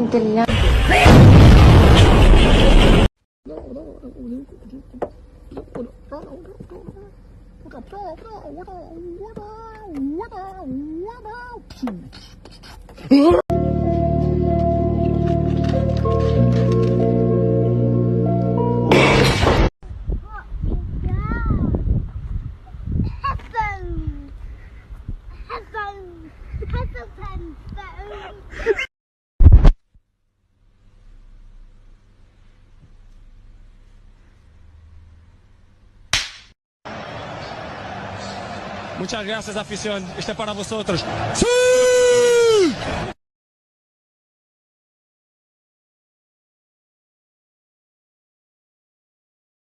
الحمد لله. Muchas gracias, afición. Este es para vosotros. ¡Sí!